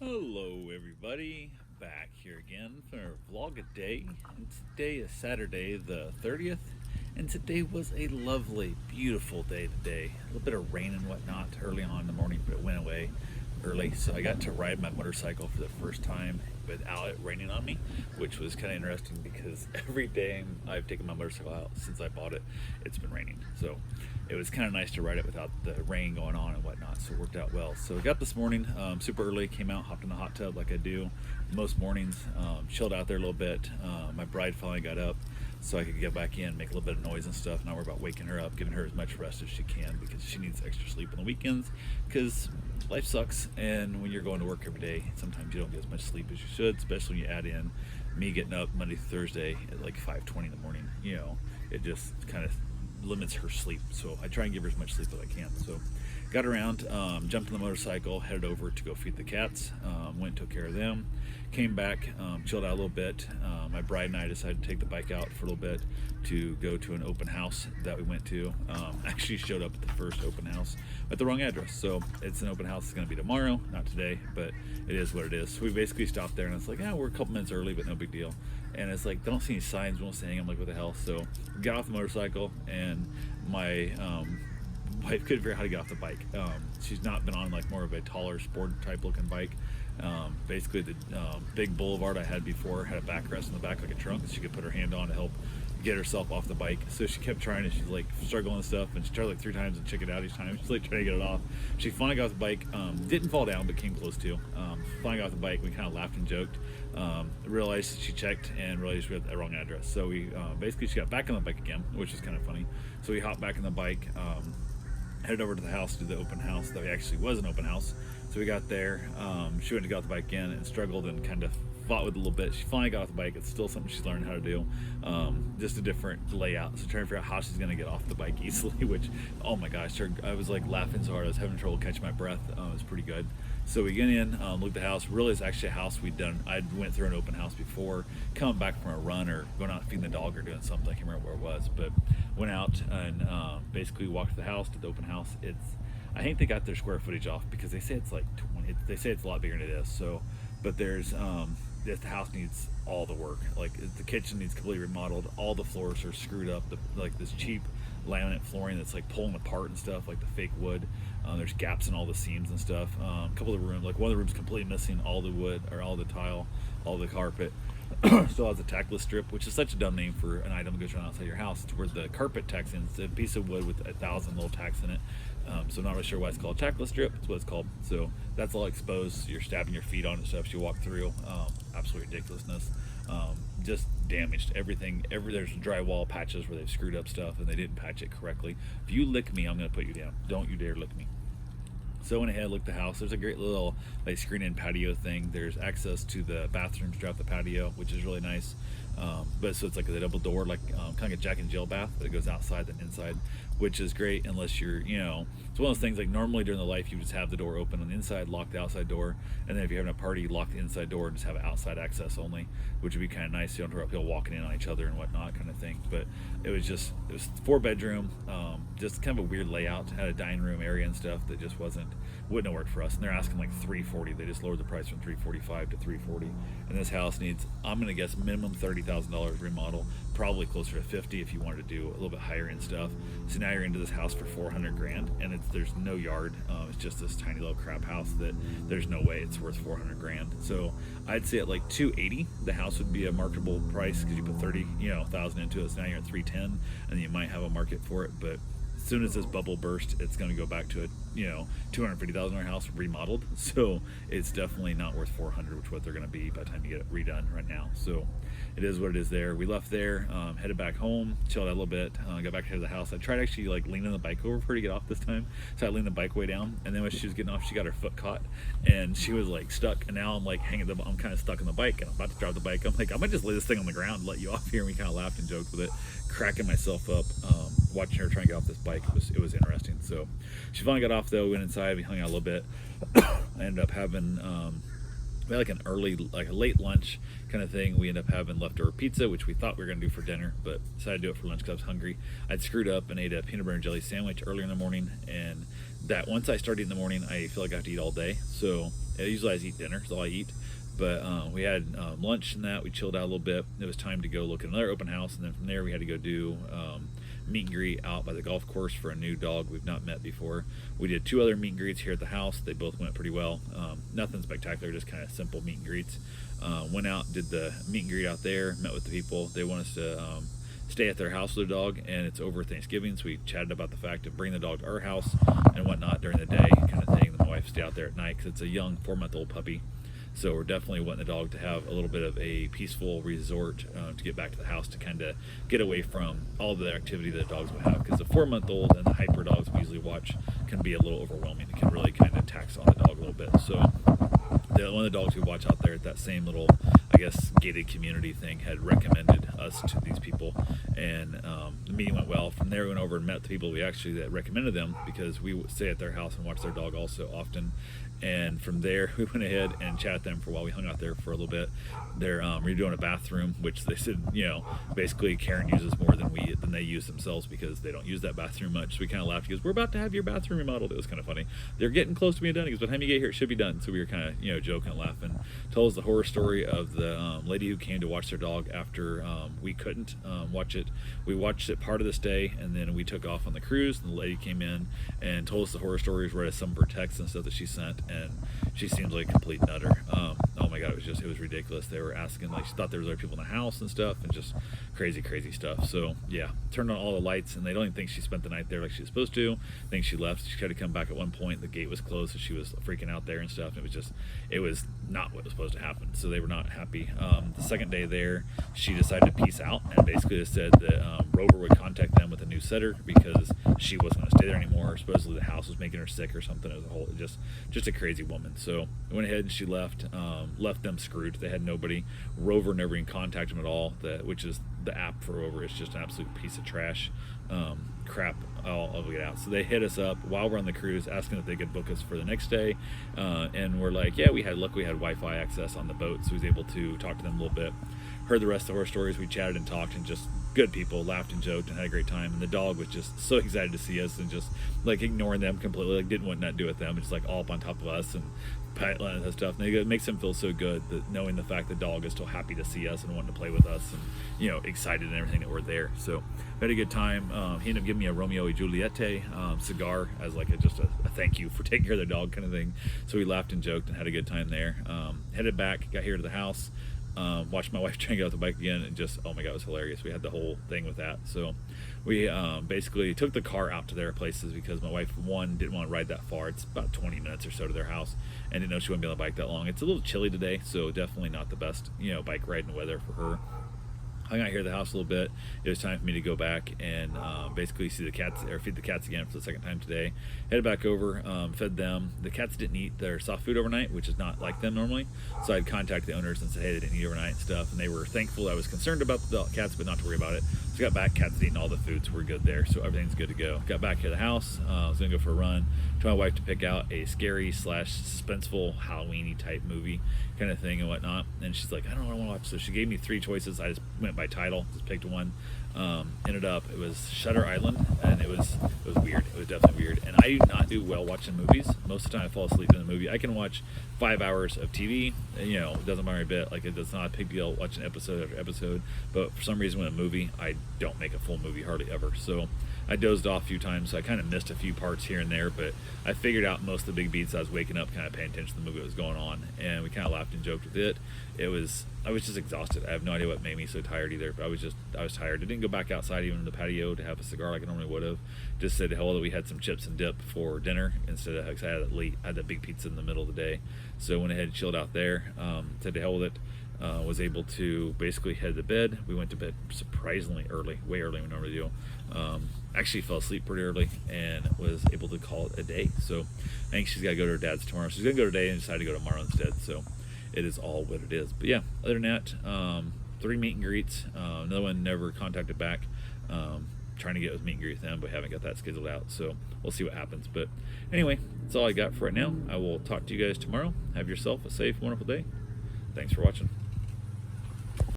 Hello everybody, back here again for a vlog a day, and today is Saturday the 30th, and today was a lovely, beautiful day today. A little bit of rain and whatnot early on in the morning, but it went away early, so I got to ride my motorcycle for the first time without it raining on me, which was kind of interesting because every day I've taken my motorcycle out since I bought it, it's been raining. So it was kind of nice to ride it without the rain going on and whatnot, so it worked out well. So I got up this morning super early, came out, hopped in the hot tub like I do most mornings, chilled out there a little bit. My bride finally got up so I could get back in, make a little bit of noise and stuff. Not worry about waking her up, giving her as much rest as she can because she needs extra sleep on the weekends because life sucks, and when you're going to work every day, sometimes you don't get as much sleep as you should, especially when you add in me getting up Monday through Thursday at like 5:20 in the morning. It just kind of limits her sleep, so I try and give her as much sleep as I can. So got around, jumped on the motorcycle, headed over to go feed the cats, went and took care of them, came back, chilled out a little bit. My bride and I decided to take the bike out for a little bit to go to an open house that we went to. Actually showed up at the first open house at the wrong address, so it's an open house. It's going to be tomorrow, not today, but it is what it is. So we basically stopped there, and it's like, we're a couple minutes early, but no big deal. And it's like, they don't see any signs, we don't see anything. I'm like, what the hell? So got off the motorcycle, and my wife couldn't figure out how to get off the bike. She's not been on like more of a taller sport type looking bike. Basically the big Boulevard I had before had a backrest in the back like a trunk that she could put her hand on to help get herself off the bike. So she kept trying, and she's like struggling and stuff, and she tried like 3 times and checked it out each time. She's like trying to get it off. She finally got off the bike, didn't fall down but came close to. Finally got off the bike. We kind of laughed and joked. Realized she checked and realized we had the wrong address. So we basically, she got back on the bike again, which is kind of funny. So we hopped back on the bike, headed over to the house, to the open house that actually was an open house. So we got there, she went to get off the bike again and struggled and kind of fought with it a little bit. She finally got off the bike. It's still something she's learning how to do, just a different layout. So trying to figure out how she's going to get off the bike easily, which, oh my gosh, I was like laughing so hard I was having trouble catching my breath. It was pretty good. So we get in, looked at the house. Really, it's actually a house we'd done. I went through an open house before, coming back from a run or going out feeding the dog or doing something. I can't remember where it was, but went out and basically walked to the house, to the open house. I think they got their square footage off because they say it's like 20. They say it's a lot bigger than it is. So, but there's the house needs all the work. Like the kitchen needs completely remodeled. All the floors are screwed up. Like this cheap laminate flooring that's like pulling apart and stuff, like the fake wood. There's gaps in all the seams and stuff. A couple of the rooms, like one of the rooms, completely missing all the wood or all the tile, all the carpet. Still has a tackless strip, which is such a dumb name for an item that goes around outside your house. It's where the carpet tacks in. It's a piece of wood with 1,000 little tacks in it. So I'm not really sure why it's called tackless strip. That's what it's called. So that's all exposed. You're stabbing your feet on it, stuff as you walk through. Absolute ridiculousness. Just damaged everything. There's drywall patches where they've screwed up stuff and they didn't patch it correctly. If you lick me, I'm going to put you down. Don't you dare lick me. So I went ahead, looked at the house. There's a great little like screen-in patio thing. There's access to the bathrooms throughout the patio, which is really nice. But so it's like a double door, like kind of like a Jack and Jill bath, but it goes outside and inside, which is great unless you're, it's one of those things like normally during the life you just have the door open on the inside, lock the outside door, and then if you're having a party, lock the inside door and just have outside access only, which would be kind of nice. You don't have people walking in on each other and whatnot kind of thing. But it was 4-bedroom, just kind of a weird layout. Had a dining room area and stuff that just wouldn't have worked for us. And they're asking like $340. They just lowered the price from $345 to $340. And this house needs, I'm gonna guess, minimum $30,000 remodel, probably closer to $50 if you wanted to do a little bit higher end stuff. So now you're into this house for $400,000, and there's no yard. It's just this tiny little crap house that there's no way it's worth $400,000. So I'd say at like $280, the house would be a marketable price because you put $30,000 into it. So now you're at $310, and then you might have a market for it. But as soon as this bubble burst, it's going to go back to a $250,000 house remodeled. So it's definitely not worth $400, which is what they're going to be by the time you get it redone right now. So it is what it is there. We left there, headed back home, chilled out a little bit, got back to the house. I tried actually like leaning the bike over for her to get off this time. So I leaned the bike way down, and then when she was getting off, she got her foot caught and she was like stuck. And now I'm like I'm kind of stuck on the bike, and I'm about to drive the bike. I'm like, I might just lay this thing on the ground and let you off here. And we kind of laughed and joked with it, cracking myself up, watching her try and get off this bike. It was interesting. So she finally got off though, went inside, we hung out a little bit. I ended up having we had like a late lunch kind of thing. We ended up having leftover pizza, which we thought we were going to do for dinner, but decided to do it for lunch because I was hungry. I'd screwed up and ate a peanut butter and jelly sandwich earlier in the morning, and that once I start eating in the morning, I feel like I have to eat all day. So Usually I eat dinner, is all I eat. But we had lunch and that. We chilled out a little bit. It was time to go look at another open house, and then from there we had to go do meet and greet out by the golf course for a new dog we've not met before. We did 2 other meet and greets here at the house. They both went pretty well. Nothing spectacular, just kind of simple meet and greets. Went out, did the meet and greet out there, met with the people. They want us to stay at their house with their dog, and it's over Thanksgiving, so we chatted about the fact of bringing the dog to our house and whatnot during the day kind of thing. Then my wife stay out there at night because it's a young 4-month-old puppy. So we're definitely wanting the dog to have a little bit of a peaceful resort to get back to the house, to kind of get away from all the activity that dogs would have. Because the 4-month-old and the hyper dogs we usually watch can be a little overwhelming. It can really kind of tax on the dog a little bit. So one of the dogs we watch out there at that same little, I guess, gated community thing had recommended us to these people, and the meeting went well. From there we went over and met the people that recommended them, because we would stay at their house and watch their dog also often. And from there we went ahead and chatted them for a while. We hung out there for a little bit. They're redoing a bathroom, which they said, basically Karen uses more than they use themselves, because they don't use that bathroom much. So we kind of laughed. He goes, "We're about to have your bathroom remodeled." It was kind of funny. They're getting close to being done. He goes, "By the time you get here, it should be done." So we were kind of joking and laughing. Told us the horror story of the lady who came to watch their dog after we couldn't watch it. We watched it part of this day, and then we took off on the cruise, and the lady came in and told us the horror stories, read us some of her texts and stuff that she sent, and she seemed like a complete nutter. Oh my god, it was ridiculous. They were asking, like, she thought there was other people in the house and stuff, and just crazy stuff. So yeah, turned on all the lights, and they don't even think she spent the night there like she was supposed to. I think she left. She tried to come back at one point. The gate was closed, so she was freaking out there and stuff. It was not what was supposed to happen. So they were not happy. The second day there, she decided to peace out, and basically just said that Rover would contact them with a new setter because she wasn't going to stay there anymore. Supposedly the house was making her sick or something. As a whole, just a crazy woman. So I went ahead and she left them screwed. They had nobody. Rover never even contacted them at all. Which is the app for Rover is just an absolute piece of trash. Crap all of it out. So they hit us up while we're on the cruise, asking if they could book us for the next day, and we're like, yeah, we had Wi-Fi access on the boat, so we was able to talk to them a little bit. Heard the rest of our stories. We chatted and talked, and just good people, laughed and joked and had a great time. And the dog was just so excited to see us, and just like ignoring them completely, like didn't want nothing to do with them, just like all up on top of us and and stuff. And it makes them feel so good that knowing the fact the dog is still happy to see us and wanting to play with us, and excited and everything that we're there. So we had a good time. He ended up giving me a Romeo y Juliet cigar as like just a thank you for taking care of the dog kind of thing. So we laughed and joked and had a good time there. Headed back, got here to the house. Watched my wife try and get off the bike again, and just, oh my god, it was hilarious. We had the whole thing with that. So we basically took the car out to their places, because my wife, one, didn't want to ride that far. It's about 20 minutes or so to their house, and didn't know she wouldn't be on the bike that long. It's a little chilly today, so definitely not the best bike riding weather for her. Hung out here at the house a little bit. It was time for me to go back and basically feed the cats again for the second time today. Headed back over, fed them. The cats didn't eat their soft food overnight, which is not like them normally. So I'd contact the owners and say, hey, they didn't eat overnight and stuff. And they were thankful. I was concerned about the cats, but not to worry about it. So got back, cats eating all the food, so we're good there. So everything's good to go. Got back to the house. I was gonna go for a run. Told my wife to pick out a scary / suspenseful Halloween-y type movie kind of thing and whatnot. And she's like, I don't know what I want to watch. So she gave me 3 choices. I just went by title, just picked one. Ended up, it was Shutter Island, and it was weird. It was definitely weird. And I do not do well watching movies. Most of the time I fall asleep in the movie. I can watch 5 hours of TV, and, it doesn't matter a bit. Like, it's not a big deal watching episode after episode. But for some reason, with a movie, I don't make a full movie hardly ever. So I dozed off a few times, so I kind of missed a few parts here and there, but I figured out most of the big beats. I was waking up kind of paying attention to the movie that was going on, and we kind of laughed and joked with it. I was just exhausted. I have no idea what made me so tired either, but I was tired. I didn't go back outside even in the patio to have a cigar like I normally would have. Just said hello that we had some chips and dip for dinner instead of, because I had that big pizza in the middle of the day. So went ahead and chilled out there, said to hell with it. Was able to basically head to bed. We went to bed surprisingly early, way earlier than we normally do. Actually fell asleep pretty early and was able to call it a day. So I think she's got to go to her dad's tomorrow. She's going to go today and decided to go tomorrow instead. So it is all what it is. But yeah, other than that, 3 meet and greets. Another one never contacted back. Trying to get with meet and greet with them, but haven't got that scheduled out. So we'll see what happens. But anyway, that's all I got for right now. I will talk to you guys tomorrow. Have yourself a safe, wonderful day. Thanks for watching.